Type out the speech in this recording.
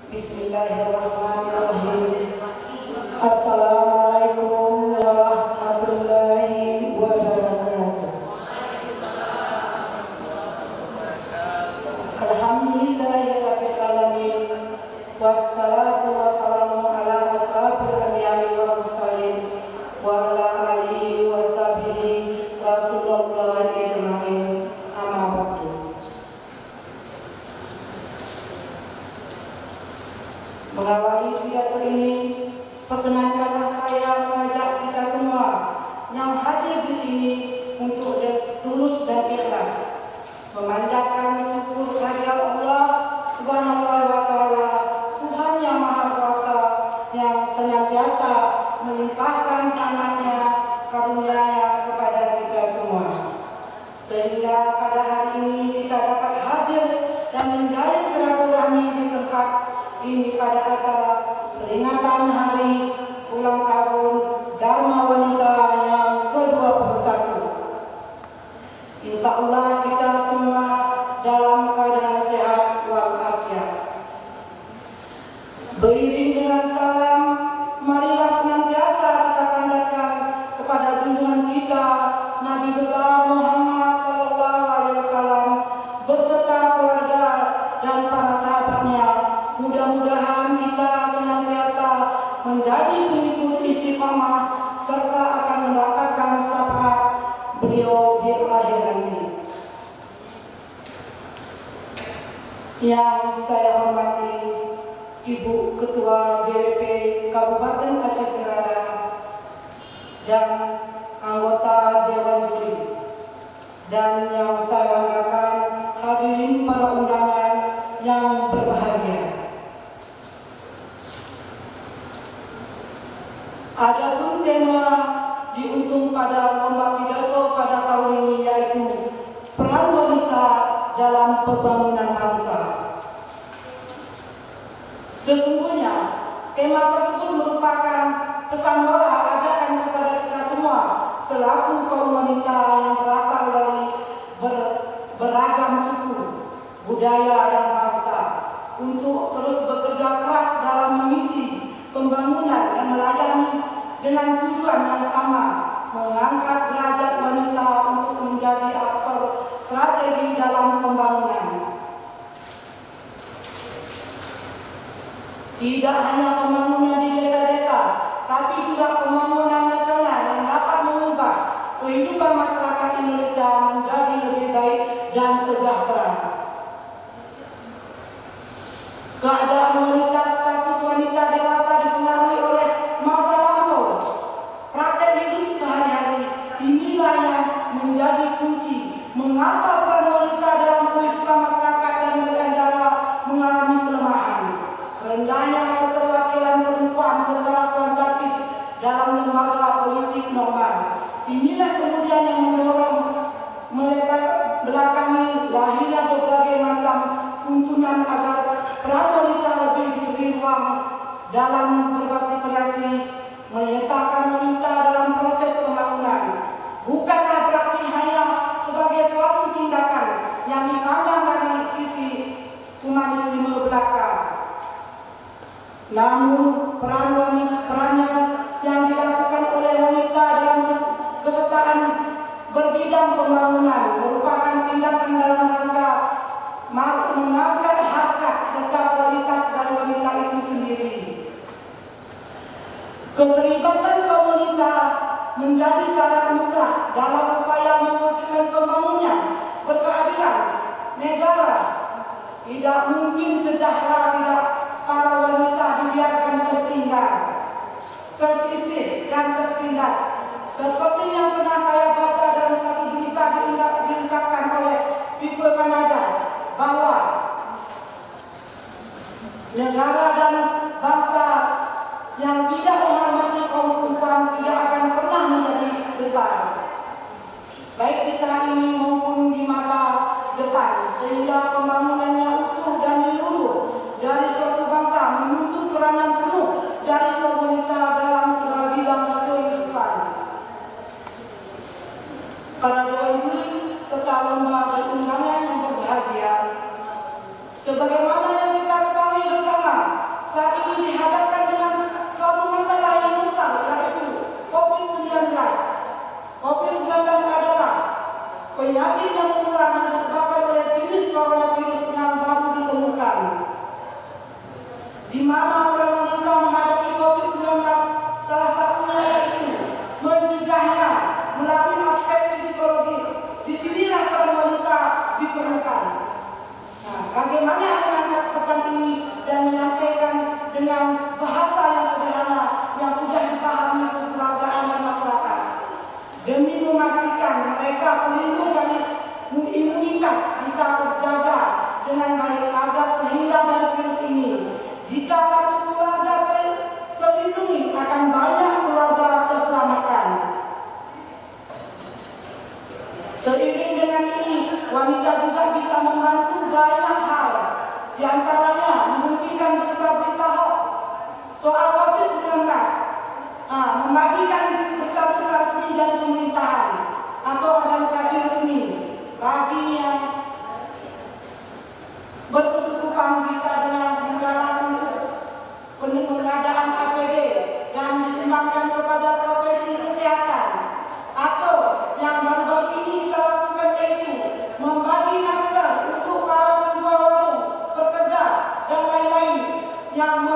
Bismillahirrahmanirrahim. Assalamualaikum warahmatullahi wabarakatuh. Alhamdulillahirabbil alamin. Wassalatu wassalamu ala asrofil anbiya'i wal mursalin wa ala alihi wa sahbihi Rasulullah ajma'in. Amma ba'du. Mengawali pidato ini, perkenankanlah saya mengajak kita semua yang hadir di sini untuk tulus dan ikhlas memanjatkan syukur kehadirat Allah Subhanahu wa Ta'ala, Tuhan yang Maha Kuasa, yang senantiasa melimpahkan tangannya, karunia-Nya kepada kita semua, sehingga pada hari ini kita dapat hadir dan menjalin silaturahmi di tempat ini pada acara peringatan hari ulang tahun Dharma Wanita yang ke-21. Insya Allah kita semua dalam keadaan sehat walafiat. Beriring dengan salam, marilah senantiasa kita panjatkan kepada junjungan kita Nabi besar Muhammad SAW beserta keluarga dan para sahabatnya. Mudah-mudahan kita senantiasa menjadi pengikut istiqamah serta akan mendapatkan syafaat beliau di akhir nanti. Yang saya hormati Ibu Ketua DPP Kabupaten Aceh Tenggara dan anggota Dewan Juri, dan yang saya banggakan hadirin para undangan yang berbahagia. Adapun tema diusung pada lomba pidato pada tahun ini yaitu peran wanita dalam pembangunan bangsa. Sesungguhnya tema tersebut merupakan pesan moral ajakan kepada kita semua selaku kaum wanita yang berasal dari beragam suku, budaya dan bangsa untuk terus bekerja keras dalam mengisi pembangunan dan melayani dengan tujuan yang sama, mengangkat derajat wanita untuk menjadi aktor strategi dalam pembangunan. Tidak hanya pembangunan di desa-desa, tapi juga pembangunan nasional yang dapat mengubah kehidupan masyarakat Indonesia menjadi lebih baik dan sejahtera. Keadaan wanita, status wanita dewasa dipengaruhi oleh masa lampau. Praktek hidup sehari-hari inilah yang menjadi kunci mengapa peran wanita dalam kehidupan masyarakat dan negara mengalami kelemahan. Rendahnya keterwakilan perempuan secara kuantitatif dalam lembaga politik normal. Inilah kemudian yang mendorong mereka belakangi lahirnya berbagai macam tuntunan agar peran wanita lebih diberi ruang dalam berpartisipasi, menyertakan wanita dalam proses pembangunan. Bukanlah berarti hanya sebagai suatu tindakan yang dipandang dari sisi humanisme belaka. Namun perannya yang dilakukan oleh wanita dalam kesetaraan berbidang pembangunan merupakan tindakan dalam rangka mengangkat harkat serta kualitas dari wanita itu sendiri. Keterlibatan kaum wanita menjadi syarat mutlak dalam upaya mewujudkan pembangunan berkeadilan negara. Tidak mungkin sejahtera tidak para wanita dibiarkan tertinggal, tersisih dan tertindas. Seperti yang pernah saya baca dalam satu berita diungkapkan oleh People Kanada bahwa negara dan bangsa yang tidak menghormati kaum perempuan tidak akan pernah menjadi besar, baik di saat ini maupun di masa depan, sehingga pembangunannya utuh dan menyeluruh dari suatu bangsa menuntut peranan penuh dari kaum wanita dalam segala bidang kehidupan. Para dewan juri serta lomba dan undangan yang berbahagia, sebagaimana yang kita ketahui bersama di mana para wanita menghadapi COVID-19, salah satunya yaitu mencegahnya melalui aspek psikologis. Disinilah para wanita diperlukan. Nah, bagaimana mengangkat pesan ini dan menyampaikan dengan bahasa yang sederhana yang sudah dipahami kekeluargaan dan masyarakat, demi memastikan mereka terlindung dari imunitas bisa terjaga dengan baik agar terhindar dari virus ini. Jika satu keluarga terlindungi, akan banyak keluarga terselamatkan. Seiring dengan ini, wanita juga bisa membantu banyak hal, di antaranya menghentikan berita-berita hoax soal COVID-19, membagikan berita-berita resmi dari pemerintahan atau organisasi resmi. Bagi yang berkecukupan bisa dengan menggalang untuk pengadaan APD yang disumbangkan kepada profesi kesehatan, atau yang baru-baru ini kita lakukan yaitu membagi masker untuk para penjual warung, pekerja dan lain-lain yang